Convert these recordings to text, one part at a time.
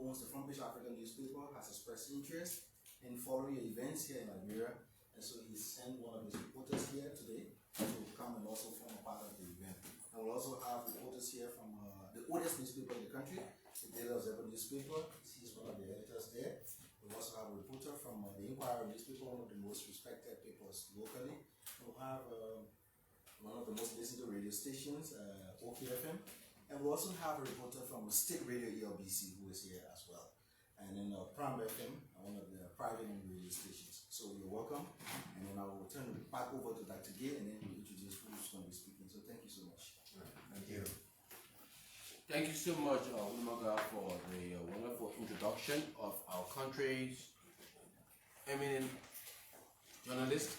owns the Front Page African newspaper, has expressed interest in following events here in Liberia, and so he sent one of his reporters here today to come and also form a part of the event. And we'll also have reporters here from the oldest newspaper in the country, the Daily Observer newspaper. He's one of the editors there. We'll also have a reporter from the Inquirer newspaper, one of the most respected papers locally. We'll have one of the most listened to radio stations, OKFM. And we'll also have a reporter from State Radio ELBC who is here as well. And then Prime FM, one of the private radio stations. So you're welcome. And then I will turn it back over to Dr. Gay and then we'll introduce who's going to be speaking. So thank you so much. Thank you. Thank you so much, Umaga, for the wonderful introduction of our country's eminent journalists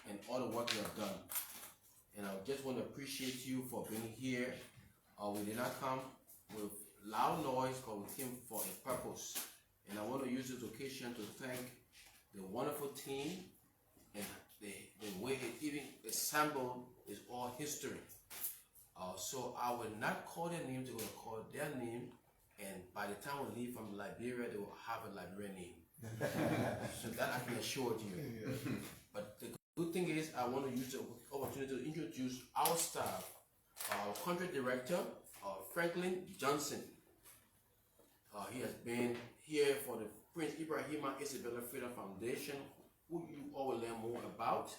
and all the work you have done. And I just want to appreciate you for being here. We did not come with loud noise, but we came for a purpose. And I want to use this occasion to thank the wonderful team and the way it even assembled is all history. So I will not call their names, they will call their name, and by the time we leave from Liberia, they will have a Liberian name. So that I can assure you. But the good thing is, I want to use the opportunity to introduce our staff, our country director, Franklin Johnson. He has been here for the Prince Ibrahima Isabella Freedom Foundation, who you all will learn more about.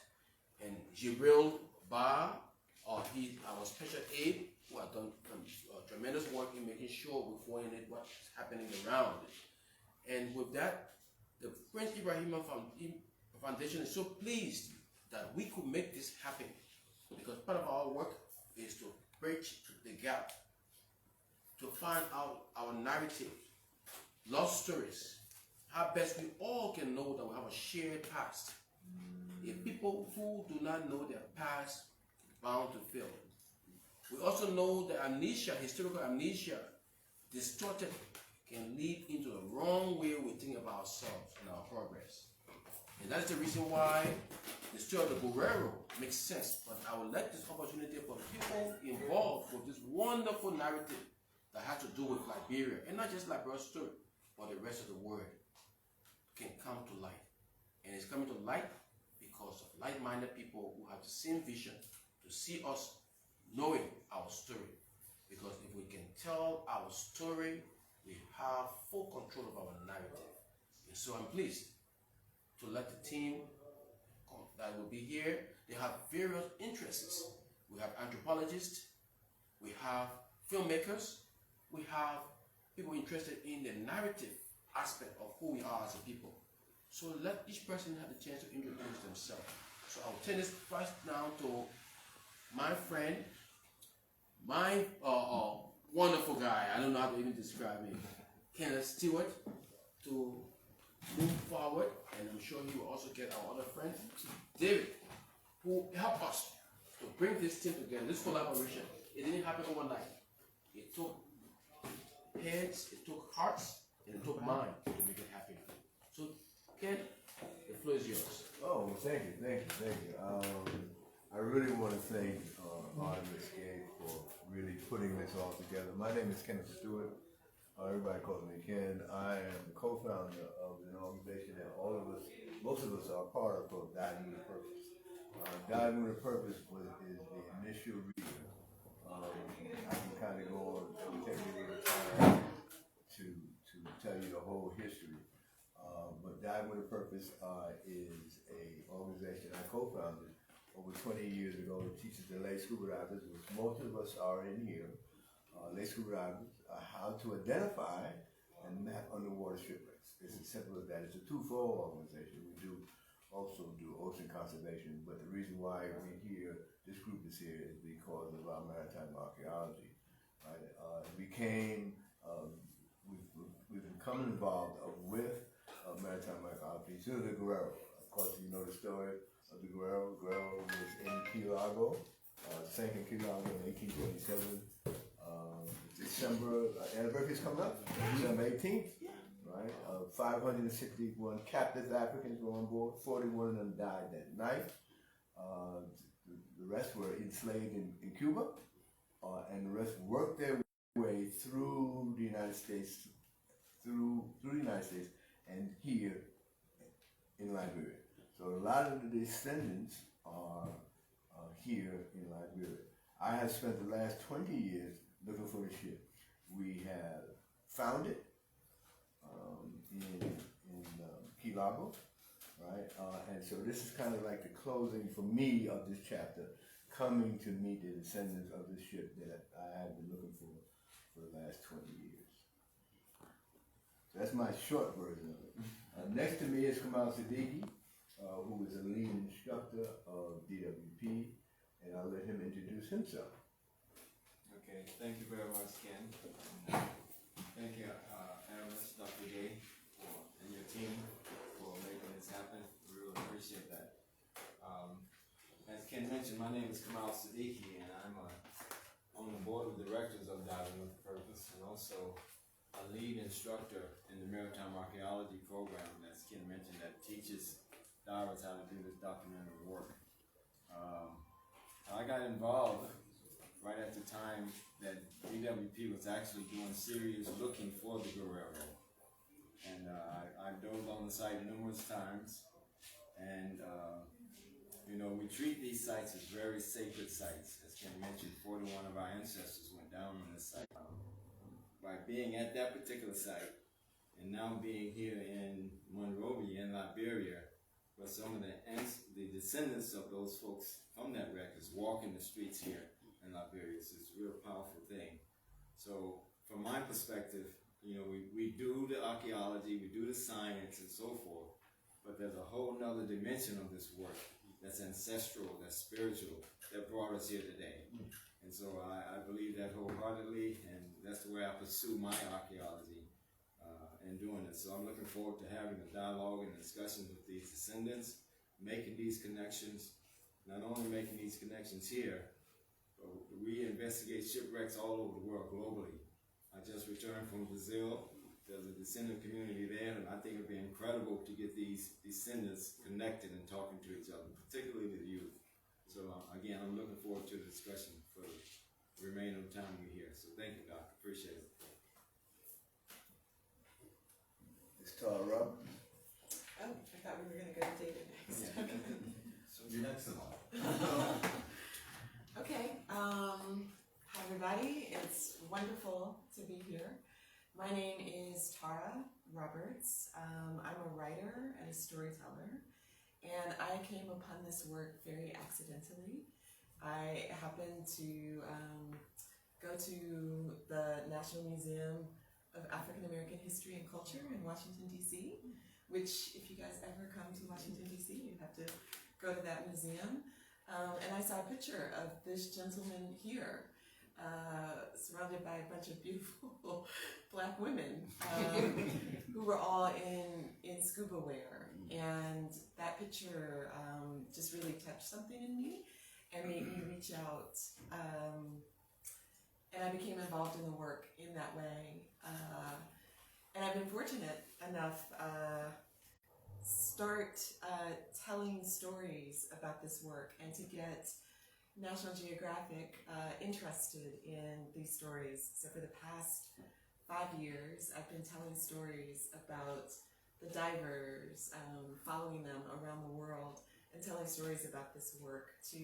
And Jibril Bar, he's our special aide, who has done tremendous work in making sure we coordinate what's happening around. And with that, the Prince Ibrahima Foundation is so pleased that we could make this happen, because part of our work is to bridge the gap, to find out our narrative, lost stories, how best we all can know that we have a shared past. If people who do not know their past, bound to fail. We also know that amnesia, historical amnesia, distorted, can lead into the wrong way we think about ourselves and our progress. And that's the reason why the story of the Guerrero makes sense. But I will let this opportunity for people involved with this wonderful narrative that has to do with Liberia, and not just Liberia's story, but the rest of the world, can come to light. And it's coming to light because of like-minded people who have the same vision to see us knowing our story. Because if we can tell our story, we have full control of our narrative. And so I'm pleased to let the team that will be here, they have various interests. We have anthropologists, we have filmmakers, we have people interested in the narrative aspect of who we are as a people. So let each person have the chance to introduce themselves. So I'll turn this first now to my friend, my wonderful guy, I don't know how to even describe him, Kenneth Stewart, to move forward, and I'm sure he will also get our other friend, David, who helped us to bring this team together, this collaboration. It didn't happen overnight. It took heads, it took hearts, and it took mind to make it happen. So, Ken, the floor is yours. Oh, well, thank you. I really want to thank Artemis Gay for really putting this all together. My name is Kenneth Stewart. Everybody calls me Ken. I am the co-founder of an organization that most of us are part of, called Diving with a Purpose. Diving with a Purpose is the initial reason. I can kind of go on, it would take me a little time to tell you the whole history. But Diving with a Purpose is an organization I co-founded over 20 years ago. It teaches the lay scuba divers, which most of us are in here, lay scuba divers, how to identify and map underwater shipwrecks. It's as simple as that. It's a twofold organization. We also do ocean conservation, but the reason why we're here, this group is here, is because of our maritime archaeology. Right? We've become involved with maritime archaeology through the Guerrero. Of course, you know the story of the Guerrero. Guerrero was in Key Largo, sank in Key Largo in 1827. December, anniversary is coming up, December 18th, right? 561 captive Africans were on board, 41 of them died that night. The rest were enslaved in Cuba, and the rest worked their way through the United States through the United States and here in Liberia. So a lot of the descendants are here in Liberia. I have spent the last 20 years looking for the ship. We have found it in Key Largo, right? And so this is kind of like the closing for me of this chapter, coming to meet the descendants of the ship that I have been looking for the last 20 years. So that's my short version of it. Next to me is Kamal Siddiqui, who is a lead instructor of DWP, and I'll let him introduce himself. Okay, thank you very much, Ken. Thank you, Amos, Dr. Gay, and your team for making this happen. We really appreciate that. As Ken mentioned, my name is Kamal Siddiqui, and I'm on the board of directors of Diving with Purpose, and also a lead instructor in the Maritime Archaeology program, as Ken mentioned, that teaches divers how to do this documentary work. I got involved right at the time that DWP was actually doing serious looking for the Guerrero. And I dove on the site numerous times. And, you know, we treat these sites as very sacred sites. As Ken mentioned, 41 of our ancestors went down on this site. By being at that particular site, and now being here in Monrovia in Liberia, where some of the descendants of those folks from that wreck is walking the streets here in Liberia. It's a real powerful thing. So from my perspective, you know, we do the archaeology, we do the science and so forth, but there's a whole nother dimension of this work that's ancestral, that's spiritual, that brought us here today. And so I believe that wholeheartedly, and that's the way I pursue my archaeology in doing it. So I'm looking forward to having a dialogue and discussions with these descendants, making these connections, not only making these connections here, but we investigate shipwrecks all over the world globally. I just returned from Brazil. There's a descendant community there, and I think it'd be incredible to get these descendants connected and talking to each other, particularly the youth. So again, I'm looking forward to the discussion for the remainder of the time we're here. So thank you, Doc. Appreciate it. It's Tara Rob. Oh, I thought we were going to go to David next. So you're next in line. Okay. Hi, everybody. It's wonderful to be here. My name is Tara Roberts. I'm a writer and a storyteller, and I came upon this work very accidentally. I happened to go to the National Museum of African American History and Culture in Washington, D.C., which, if you guys ever come to Washington, D.C., you have to go to that museum. And I saw a picture of this gentleman here, surrounded by a bunch of beautiful black women who were all in scuba wear. And that picture just really touched something in me and made me reach out. And I became involved in the work in that way. And I've been fortunate enough start telling stories about this work and to get National Geographic interested in these stories. So for the past 5 years, I've been telling stories about the divers, following them around the world, and telling stories about this work to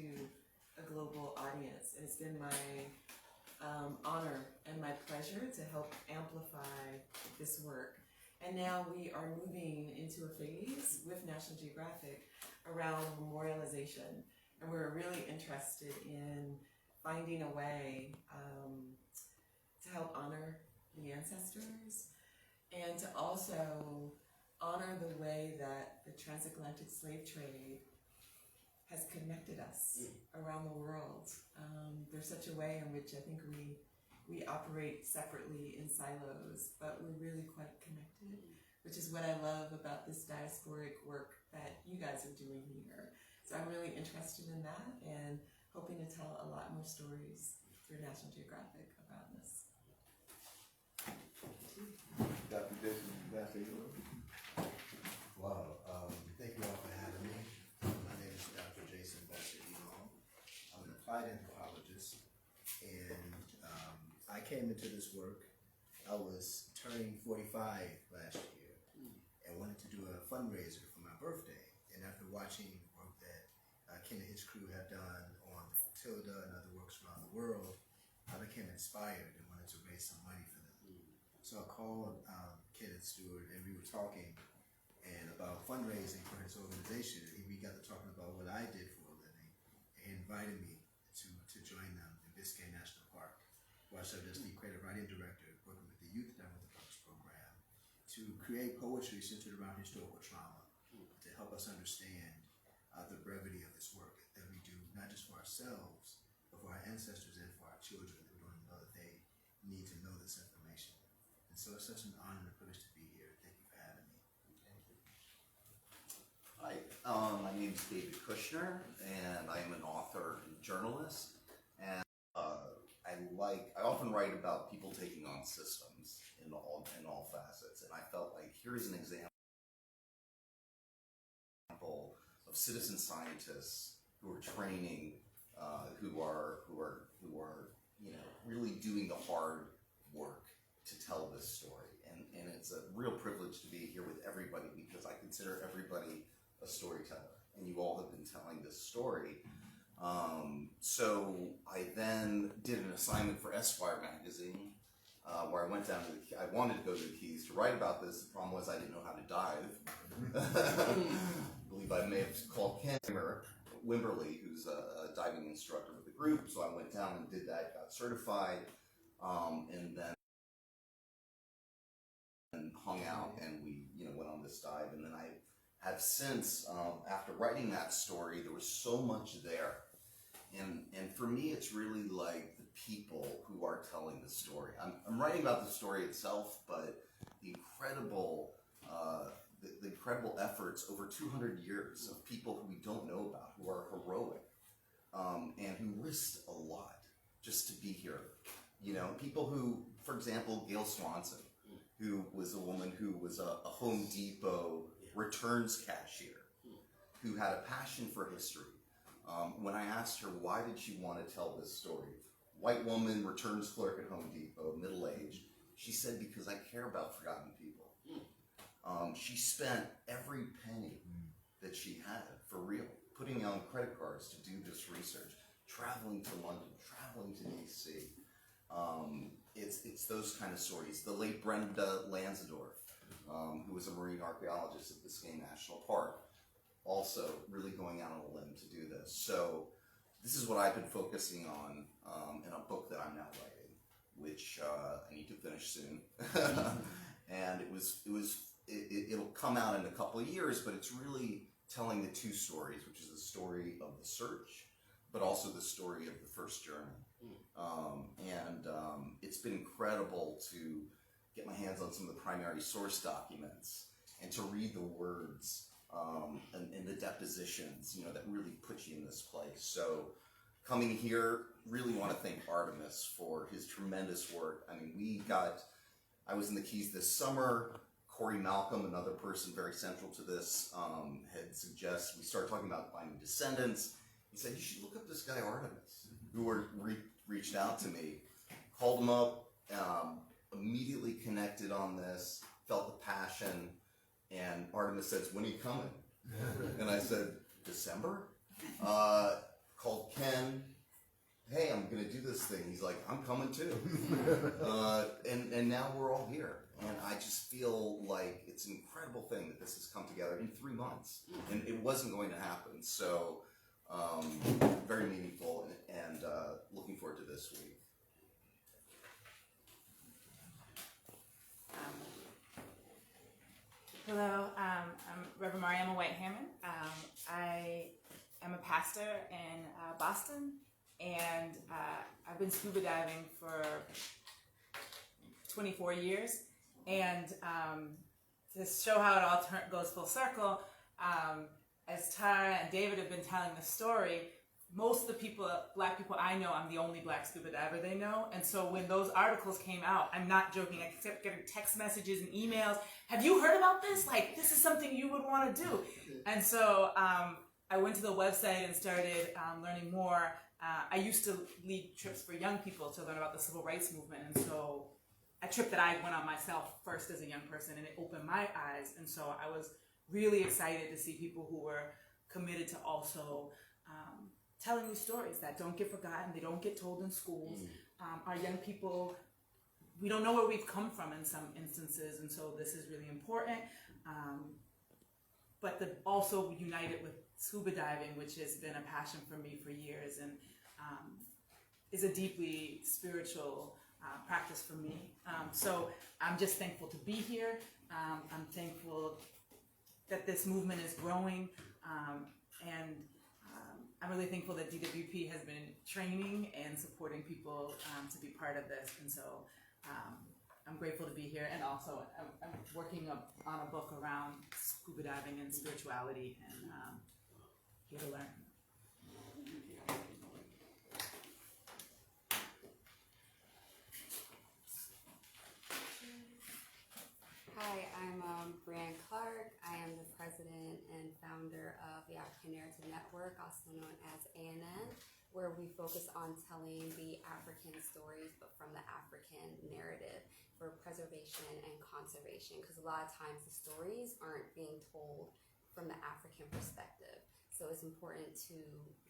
a global audience. And it's been my honor and my pleasure to help amplify this work. And now we are moving into a phase with National Geographic around memorialization. And we're really interested in finding a way to help honor the ancestors and to also honor the way that the transatlantic slave trade has connected us around the world. There's such a way in which I think we operate separately in silos, but we're really quite connected, which is what I love about this diasporic work that you guys are doing here. So I'm really interested in that and hoping to tell a lot more stories through National Geographic about this. Dr. Jason, Wow, thank you all for having me. My name is Dr. Jason Bassett-Elon. I'm an applied anthropologist, and I came into this work. I was turning 45 last year and wanted to do a fundraiser for my birthday. And after watching the work that Ken and his crew have done on the Flotilda and other works around the world, I became inspired and wanted to raise some money for them. So I called Ken and Stewart, and we were talking and about fundraising for his organization. And we got to talking about what I did for a living, and he invited me to join them in Biscayne National Park, where I served as the creative writing director, working with the youth down with the Parks program, to create poetry centered around historical trauma, to help us understand the brevity of this work that we do, not just for ourselves, but for our ancestors and for our children, that we don't know that they need to know this information. And so it's such an honor and a privilege to be here. Thank you for having me. Hi, my name is David Kushner, and I am an author and journalist. And I often write about people taking on systems in all facets. And I felt like here's an example of citizen scientists who are training, who are really doing the hard work to tell this story. And it's a real privilege to be here with everybody, because I consider everybody a storyteller, and you all have been telling this story. So I then did an assignment for Esquire magazine, where I went down to I wanted to go to the Keys to write about this. The problem was I didn't know how to dive. I believe I may have called Ken Wimberly, who's a diving instructor with the group. So I went down and did that, got certified, and then hung out, and we went on this dive. And then I have since, after writing that story, there was so much there. And for me, it's really like the people who are telling the story. I'm writing about the story itself, but the incredible efforts over 200 years of people who we don't know about, who are heroic, and who risked a lot just to be here. People who, for example, Gail Swanson, who was a woman who was a Home Depot returns cashier, who had a passion for history. When I asked her why did she want to tell this story, white woman, returns clerk at Home Depot, middle-aged, she said, because I care about forgotten people. She spent every penny that she had, for real, putting on credit cards to do this research, traveling to London, traveling to DC. It's those kind of stories. The late Brenda Lansdorf, who was a marine archaeologist at Biscayne National Park, also really going out on a limb to do this. So this is what I've been focusing on in a book that I'm now writing, which I need to finish soon. And it'll come out in a couple of years, but it's really telling the two stories, which is the story of the search, but also the story of the first journey. It's been incredible to get my hands on some of the primary source documents and to read the words and the depositions, that really put you in this place. So coming here, really want to thank Artemis for his tremendous work. I mean, I was in the Keys this summer. Corey Malcolm, another person very central to this, had suggested we start talking about finding descendants. He said, you should look up this guy Artemis, who reached out to me, called him up, immediately connected on this, felt the passion, and Artemis says, when are you coming? And I said, December? Called Ken, hey, I'm going to do this thing. He's like, I'm coming too. And now we're all here. And I just feel like it's an incredible thing that this has come together in 3 months. And it wasn't going to happen. So very meaningful, and looking forward to this week. Hello, I'm Reverend Mariama White Hammond. I am a pastor in Boston, and I've been scuba diving for 24 years. And to show how it all goes full circle, as Tara and David have been telling the story, most of the people, black people I know, I'm the only black scuba diver they know. And so when those articles came out, I'm not joking, I kept getting text messages and emails. Have you heard about this? Like, this is something you would want to do. And so I went to the website and started learning more. I used to lead trips for young people to learn about the civil rights movement. And so a trip that I went on myself first as a young person, and it opened my eyes. And so I was really excited to see people who were committed to also telling these stories that don't get forgotten, they don't get told in schools. Our young people, we don't know where we've come from in some instances, and so this is really important. But also united with scuba diving, which has been a passion for me for years, and is a deeply spiritual practice for me. So I'm just thankful to be here. I'm thankful that this movement is growing, and I'm really thankful that DWP has been training and supporting people to be part of this. And so I'm grateful to be here, and also I'm working on a book around scuba diving and spirituality, and here to learn. Hi, I'm Brianne Clark. I am the president and founder of the African Narrative Network, also known as ANN, where we focus on telling the African stories, but from the African narrative for preservation and conservation, because a lot of times the stories aren't being told from the African perspective. So it's important to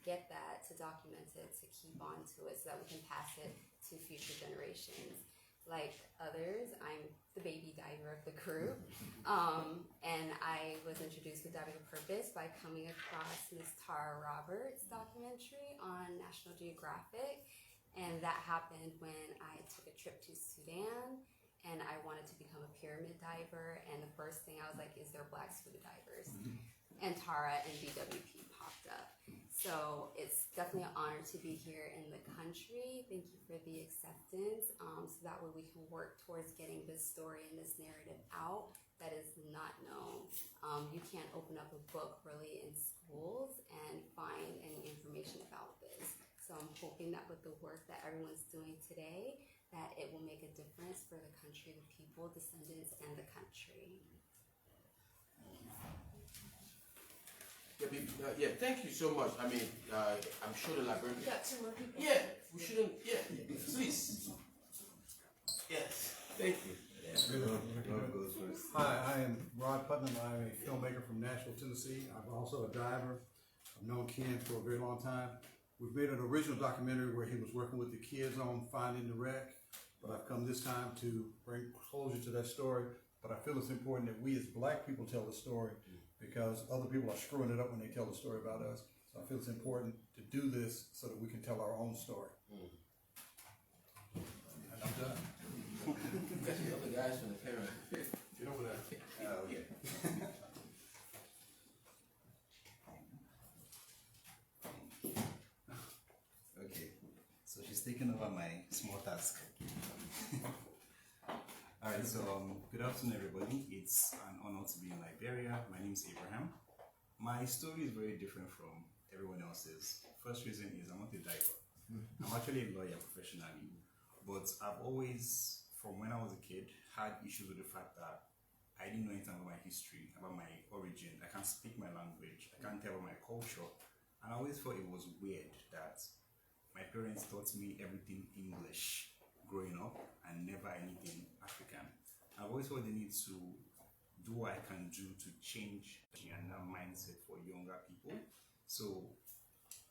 get that, to document it, to keep on to it so that we can pass it to future generations. Like others, I'm the baby diver of the crew, and I was introduced to Diving with Purpose by coming across Miss Tara Roberts' documentary on National Geographic, and that happened when I took a trip to Sudan, and I wanted to become a pyramid diver, and the first thing I was like, is there Black scuba divers? And Tara and BWP popped up. So it's definitely an honor to be here in the country. Thank you for the acceptance. So that way we can work towards getting this story and this narrative out that is not known. You can't open up a book really in schools and find any information about this. So I'm hoping that with the work that everyone's doing today, that it will make a difference for the country, the people, descendants, and the country. Yeah, thank you so much. I mean, I'm sure the librarian. We got two more people. Yeah, we shouldn't. Yeah, please. Yes, thank you. Lord goes first. Hi, I am Rod Putnam. I'm a filmmaker from Nashville, Tennessee. I'm also a diver. I've known Ken for a very long time. We've made an original documentary where he was working with the kids on finding the wreck, but I've come this time to bring closure to that story. But I feel it's important that we as Black people tell the story, because other people are screwing it up when they tell the story about us. So I feel it's important to do this so that we can tell our own story. And I'm done. That's the other guys from the camera. Get over there. Okay. Okay, so she's taking over my small task. Alright, so good afternoon everybody. It's an honor to be in Liberia. My name is Abraham. My story is very different from everyone else's. First reason is I'm not a diver. I'm actually a lawyer professionally, but I've always, from when I was a kid, had issues with the fact that I didn't know anything about my history, about my origin. I can't speak my language. I can't tell about my culture. And I always thought it was weird that my parents taught me everything English growing up and never anything African. I've always thought they need to do what I can do to change the mindset for younger people. So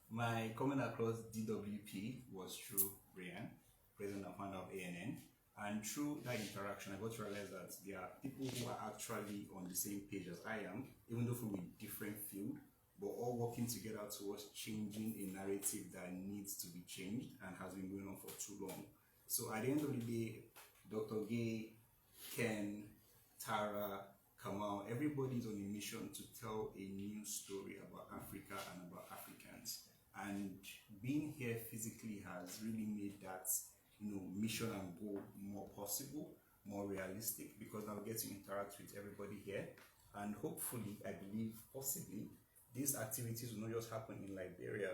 my coming across DWP was through Brian, president and founder of ANN. And through that interaction, I got to realize that there are people who are actually on the same page as I am, even though from a different field, but all working together towards changing a narrative that needs to be changed and has been going on for too long. So at the end of the day, Dr. Gay, Ken, Tara, Kamal, everybody's on a mission to tell a new story about Africa and about Africans. And being here physically has really made that mission and goal more possible, more realistic, because I'll get to interact with everybody here. And hopefully, I believe, possibly, these activities will not just happen in Liberia,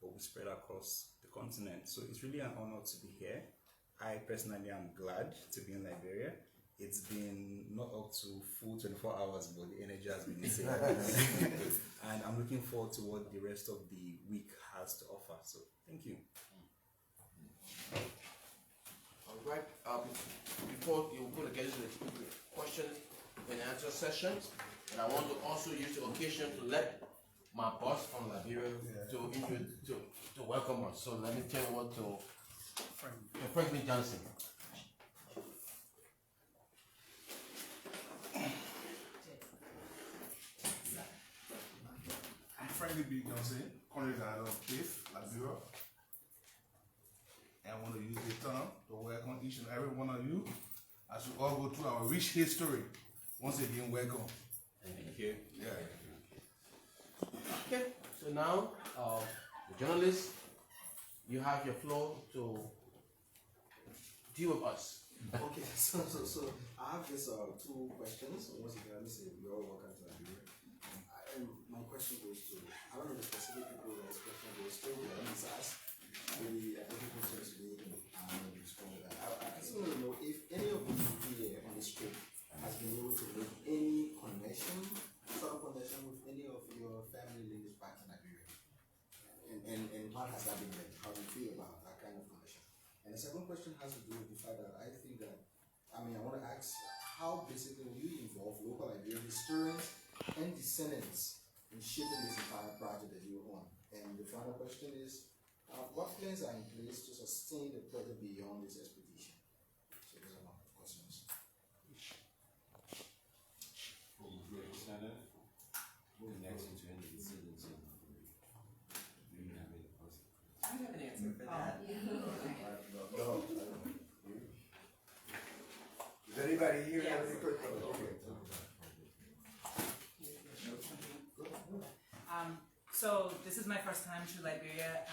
but will spread across the continent. So it's really an honor to be here. I personally am glad to be in Liberia. It's been not up to full 24 hours, but the energy has been insane. And I'm looking forward to what the rest of the week has to offer. So thank you. All right before you go to get into the question and answer sessions, and I want to also use the occasion to let my boss from Liberia to welcome us. So let me turn over to Franklin Johnson. I'm Franklin B. Johnson, currently of Cliff, Liberia. And I want to use this time to welcome each and every one of you as we all go through our rich history. Once again, welcome. Thank you. Yeah. Okay, so now, the journalists, you have your floor to deal with us. Okay, so I have just two questions. Once again, let me say you're all welcome to Liberia. And my question goes to, I don't know the specific people that this question goes to, but let me just ask. Maybe I think questions today, I'm respond to that. I just want to know if any of you here on the street has been able to make any connection, sort of connection with any of your family lineage back in Liberia. And what has that been like? How do you feel about that kind of connection? And the second question has to do with the fact that I think that, I want to ask, how basically will you involve local Liberian historians and descendants in shaping this entire project that you're on? And the final question is, what plans are in place to sustain the project beyond this expedition? So those are my questions. Connection to any descendants of do you have any person? I have an answer for that. Does anybody here have any Yes. questions? Okay. So this is my first time to Liberia,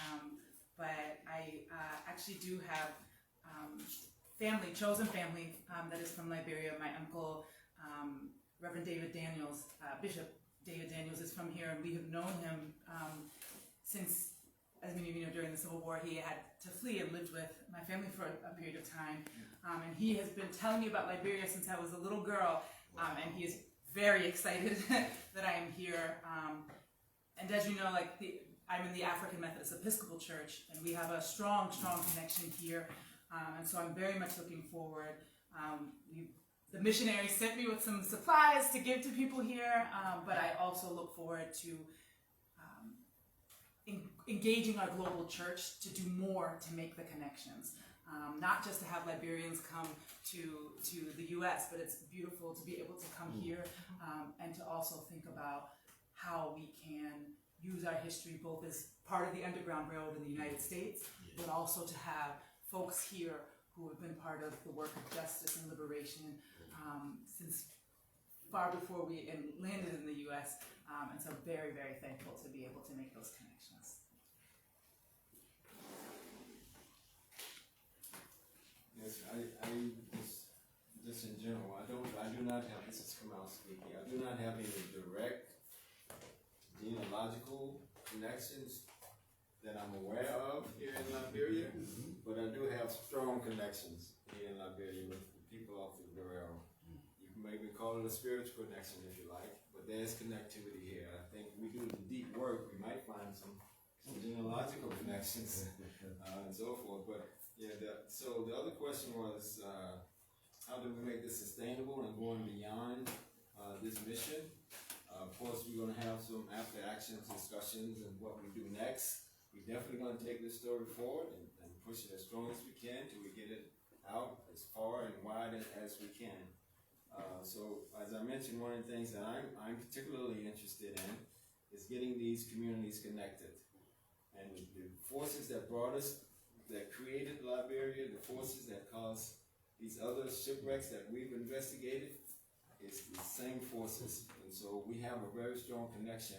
but I actually do have chosen family that is from Liberia. My uncle, Reverend David Daniels, Bishop David Daniels is from here, and we have known him since, as many of you know, during the Civil War, he had to flee and lived with my family for a period of time. And he has been telling me about Liberia since I was a little girl, and he is very excited that I am here. And as you know, I'm in the African Methodist Episcopal Church, and we have a strong connection here. And so I'm very much looking forward. The missionaries sent me with some supplies to give to people here, but I also look forward to engaging our global church to do more to make the connections. Not just to have Liberians come to the U.S., but it's beautiful to be able to come here and to also think about how we can use our history both as part of the Underground Railroad in the United States, but also to have folks here who have been part of the work of justice and liberation since far before we landed in the U.S. And so very, very thankful to be able to make those connections. Yes, I just in general, I do not have, this is Kamal speaking, I do not have any direct genealogical connections that I'm aware of here in Liberia, but I do have strong connections here in Liberia with the people of the Guerrero. You can maybe call it a spiritual connection if you like, but there's connectivity here. I think we do the deep work, we might find some genealogical connections and so forth, but yeah, so the other question was, how do we make this sustainable and going beyond this mission? Of course, we're going to have some after action discussions and what we do next. We're definitely going to take this story forward and push it as strong as we can till we get it out as far and wide as we can. So, as I mentioned, one of the things that I'm particularly interested in is getting these communities connected. And the forces that brought us, that created Liberia, the forces that caused these other shipwrecks that we've investigated, it's the same forces. And so we have a very strong connection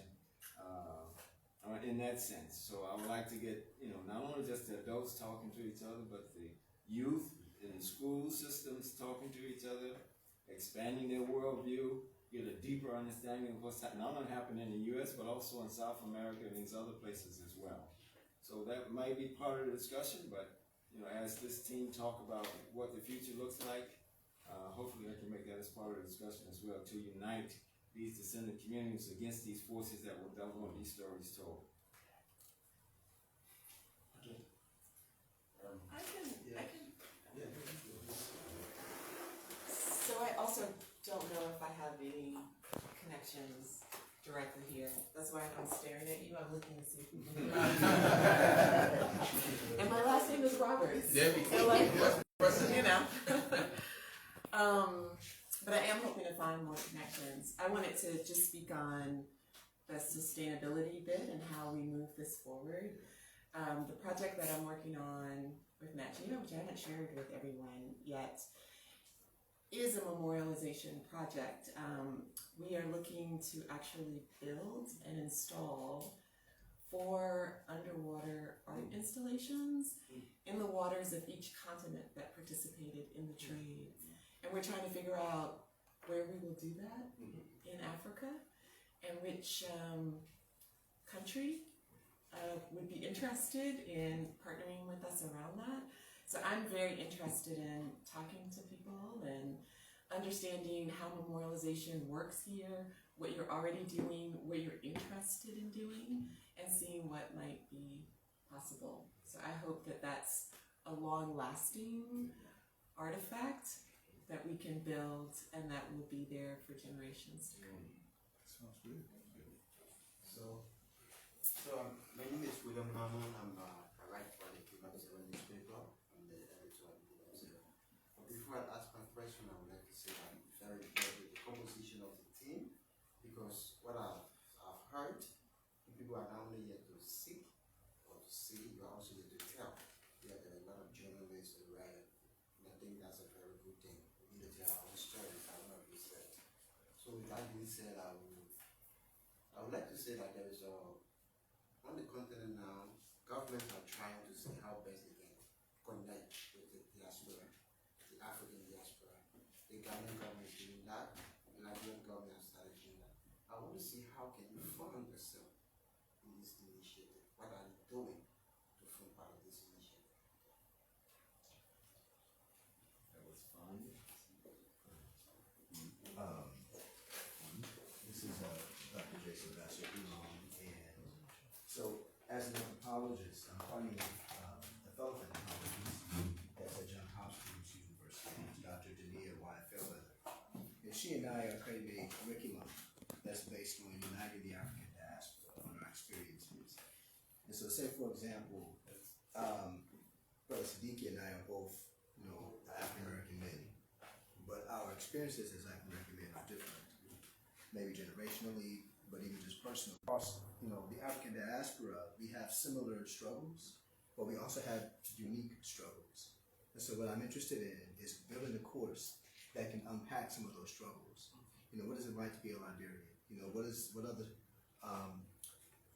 in that sense. So I would like to get, not only just the adults talking to each other, but the youth in the school systems talking to each other, expanding their worldview, get a deeper understanding of what's not only happening in the U.S., but also in South America and these other places as well. So that might be part of the discussion, but as this team talk about what the future looks like, hopefully I can make that as part of the discussion as well, to unite these descendant communities against these forces that don't want these stories told. I can don't know if I have any connections directly here. That's why I'm staring at you. I'm looking to see if you can. And my last name is Roberts. There we And go. like, you know. But I am hoping to find more connections. I wanted to just speak on the sustainability bit and how we move this forward. The project that I'm working on with Nat Geo, which I haven't shared with everyone yet, is a memorialization project. We are looking to actually build and install 4 underwater art installations in the waters of each continent that participated in the trade. And we're trying to figure out where we will do that in Africa and which country would be interested in partnering with us around that. So I'm very interested in talking to people and understanding how memorialization works here, what you're already doing, what you're interested in doing, and seeing what might be possible. So I hope that that's a long-lasting artifact that we can build and that will be there for generations to come. Sounds good. So my name is William Hammond. I write for the Cuban newspaper and the editor of the Observer. But before I ask my question, I would like to say I'm very impressed with the composition of the team, because what I've heard, the people are not only here to seek or to see, you are also here to tell. There are a lot of journalists and writers, and I think that's a very good thing. We need to tell our own stories, I don't know if you said. So with that being said, I would like to say that there is on the continent now, governments are trying to see how best they can connect with the diaspora, the African diaspora. The Ghanaian government is doing that, the Liberian government has started doing that. I want to see how can you fund yourself in this initiative. What are you doing to fund part of this initiative? That was fun. This is Dr. Jason Vassar, and so as an anthropologist, I'm partnering with a fellow anthropologist that's at Johns Hopkins University, Dr. Dania Wyatt-Fairweather. And she and I are creating a curriculum that's based on uniting the African diaspora on our experiences. And so say, for example, Brother Siddiqui and I are both, African-American men, but our experiences as African-American men are different. Maybe generationally, but even just personally. Across, the African diaspora, we have similar struggles, but we also have unique struggles. And so what I'm interested in is building a course that can unpack some of those struggles. What is it like to be a Liberian?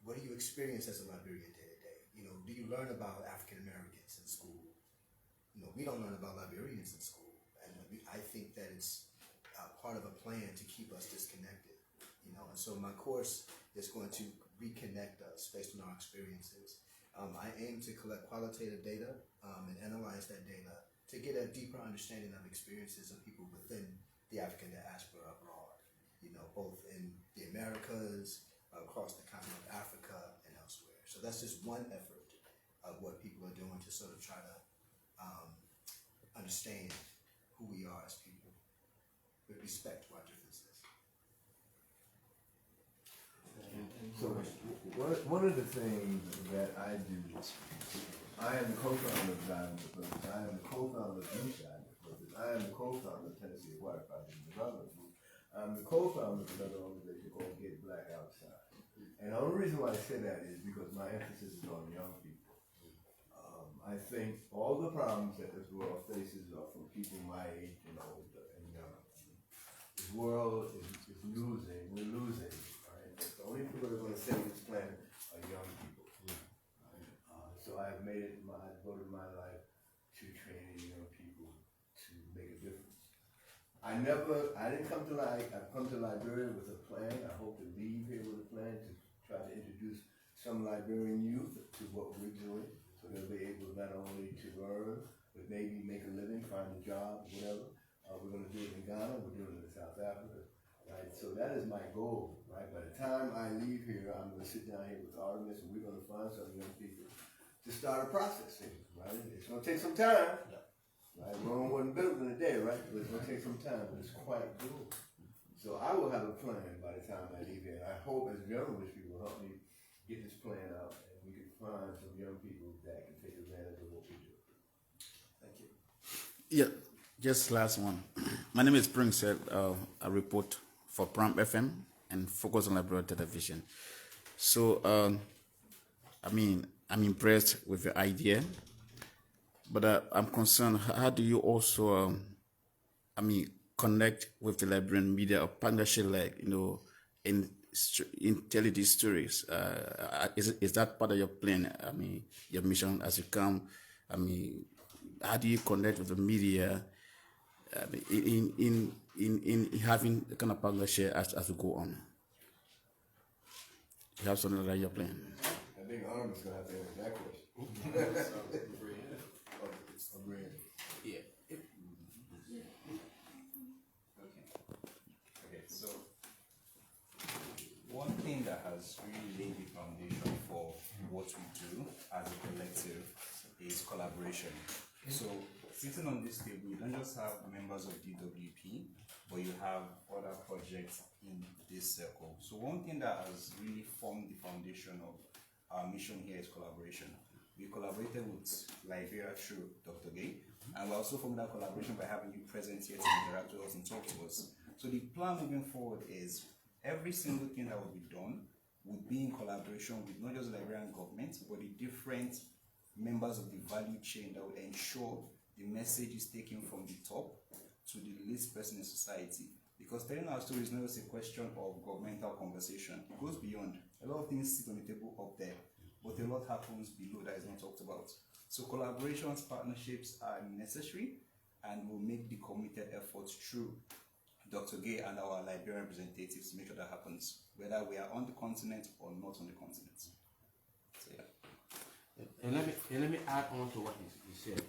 What do you experience as a Liberian day to day? Do you learn about African Americans in school? We don't learn about Liberians in school, and I think that it's part of a plan to keep us disconnected. And so my course is going to reconnect us based on our experiences. I aim to collect qualitative data and analyze that data to get a deeper understanding of experiences of people within the African diaspora abroad, both in the Americas, across the continent of Africa, and elsewhere. So that's just one effort of what people are doing to sort of try to understand who we are as people with respect to our differences. So one of the things that I do, I am the co-founder of Diamond Purpose. I am the co-founder of Blue Diamond Purpose. I am the co-founder of Tennessee Water Project Development Group. I'm the co-founder of another organization called Get Black Outside. And the only reason why I say that is because my emphasis is on young people. I think all the problems that this world faces are from people my age and older and younger. This world is losing, we're losing. The only people that are going to save this planet are young people. So I have devoted my life to training young people to make a difference. I didn't come to I've come to Liberia with a plan. I hope to leave here with a plan to try to introduce some Liberian youth to what we're doing, so they'll be able not only to learn, but maybe make a living, find a job, whatever. We're going to do it in Ghana, we're doing it in South Africa. Right, so that is my goal, right? By the time I leave here, I'm going to sit down here with Artemis and we're going to find some young people to start a process here, right? It's going to take some time, Right? Rome wasn't built in a day, right? But it's gonna take some time, but it's quite doable. So I will have a plan by the time I leave here. I hope as journalists people help me get this plan out and we can find some young people that can take advantage of what we do. Thank you. Yeah, just last one. My name is Prince. I report for Pram FM and focus on Liberia television. So, I'm impressed with your idea, but I'm concerned. How do you also, connect with the Liberian media or partnership, like in telling these stories? Is that part of your plan? Your mission as you come. How do you connect with the media in having the kind of partnership as we go on? You have something like your plan? I think Armin's gonna have to answer that question. Yeah. Okay, so one thing that has really laid the foundation for what we do as a collective is collaboration. So sitting on this table, you don't just have members of DWP, but you have other projects in this circle. So one thing that has really formed the foundation of our mission here is collaboration. We collaborated with Liberia through Dr. Gay, and we also formed that collaboration by having you present here to interact with us and talk to us. So the plan moving forward is every single thing that will be done would be in collaboration with not just the Liberian government, but the different members of the value chain that will ensure the message is taken from the top to the least person in society. Because telling our story is not just a question of governmental conversation. It goes beyond. A lot of things sit on the table up there, but a lot happens below that is not talked about. So collaborations, partnerships are necessary, and we'll make the committed efforts through Dr. Gay and our Liberian representatives to make sure that happens, whether we are on the continent or not on the continent. So yeah. And let me add on to what he said.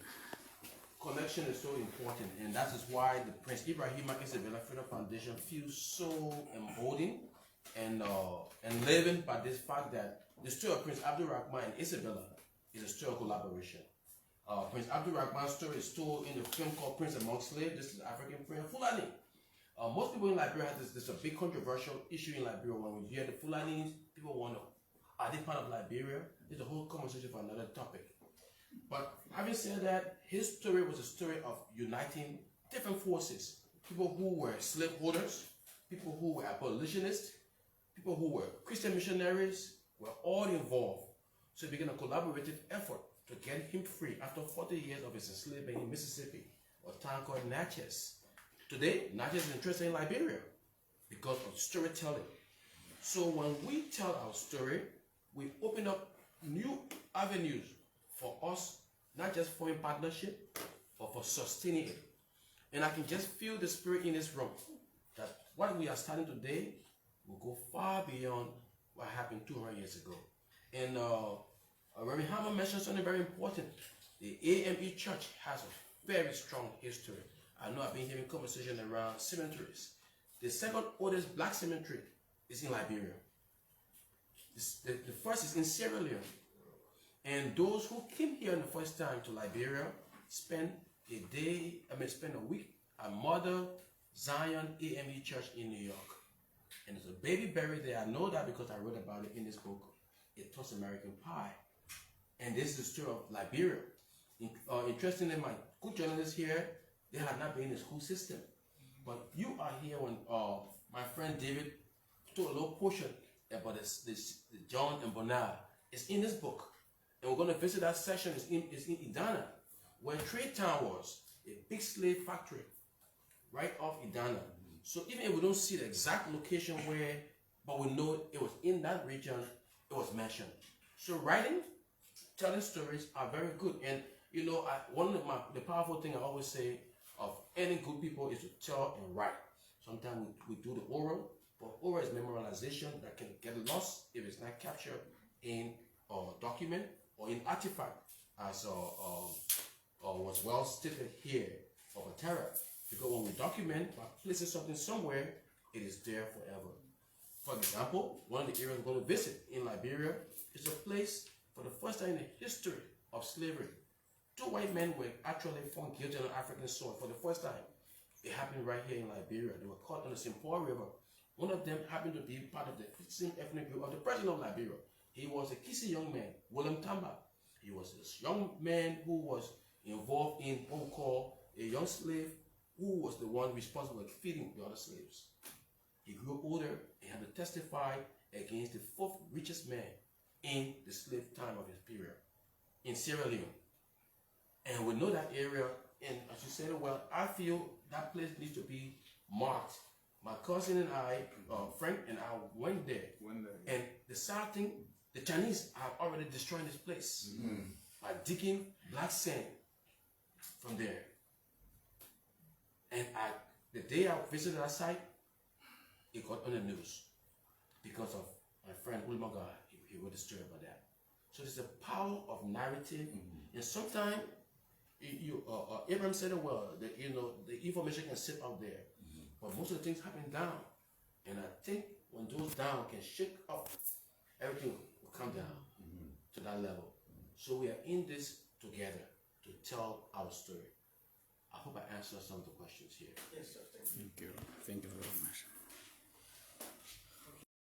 Connection is so important, and that is why the Prince Ibrahima Isabella Freedom Foundation feels so emboldened and living by this fact that the story of Prince Abdul Rahman and Isabella is a story of collaboration. Prince Abdul Rahman's story is told in the film called Prince Among Slaves. This is African Prince Fulani. Most people in Liberia have this a big controversial issue in Liberia. When we hear the Fulanis, people wonder, are they part of Liberia? It's a whole conversation for another topic. But having said that, his story was a story of uniting different forces. People who were slaveholders, people who were abolitionists, people who were Christian missionaries, were all involved. So it began a collaborative effort to get him free after 40 years of his enslavement in Mississippi, a town called Natchez. Today, Natchez is interested in Liberia because of storytelling. So when we tell our story, we open up new avenues for us, not just forming partnership, but for sustaining it. And I can just feel the spirit in this room, that what we are starting today will go far beyond what happened 200 years ago. And Reverend Hammer mentioned something very important. The AME Church has a very strong history. I know I've been hearing conversation around cemeteries. The second oldest black cemetery is in Liberia. The first is in Sierra Leone. And those who came here the first time to Liberia spent a week at Mother Zion AME Church in New York. And there's a baby buried there. I know that because I wrote about it in this book, It Toast American Pie. And this is the story of Liberia. Interestingly, my good journalists here, they have not been in the school system. But you are here when my friend David told a little portion about this John and Bonard. It's in this book. And we're going to visit that section. It's in Idana, where Trade Town was, a big slave factory right off Idana. So even if we don't see the exact location where, but we know it was in that region, it was mentioned. So writing, telling stories are very good. And you know, one of the powerful thing I always say of any good people is to tell and write. Sometimes we do the oral, but oral is memorization that can get lost if it's not captured in a document or in artifact, as was well stated here of a terror. Because when we document by placing something somewhere, it is there forever. For example, one of the areas we're going to visit in Liberia is a place for the first time in the history of slavery 2 white men were actually found guilty on African soil for the first time. It happened right here in Liberia. They were caught on the St. Paul River. One of them happened to be part of the same ethnic group of the president of Liberia. He was a kissy young man, William Tamba. He was this young man who was involved in what we call a young slave who was the one responsible for feeding the other slaves. He grew older and had to testify against the 4th richest man in the slave time of his period in Sierra Leone. And we know that area, and as you said, well, I feel that place needs to be marked. My cousin and I, Frank and I went there. And the sad thing, the Chinese have already destroyed this place by digging black sand from there. And the day I visited that site, it got on the news because of my friend Ulmaga. He was disturbed by that. So there's a power of narrative, and sometimes Abraham said, well, the information can sit out there, but most of the things happen down. And I think when those down can shake up, everything will come down to that level. So we are in this together to tell our story. I hope I answered some of the questions here. Yes, sir. Thank you. Thank you. Thank you very much.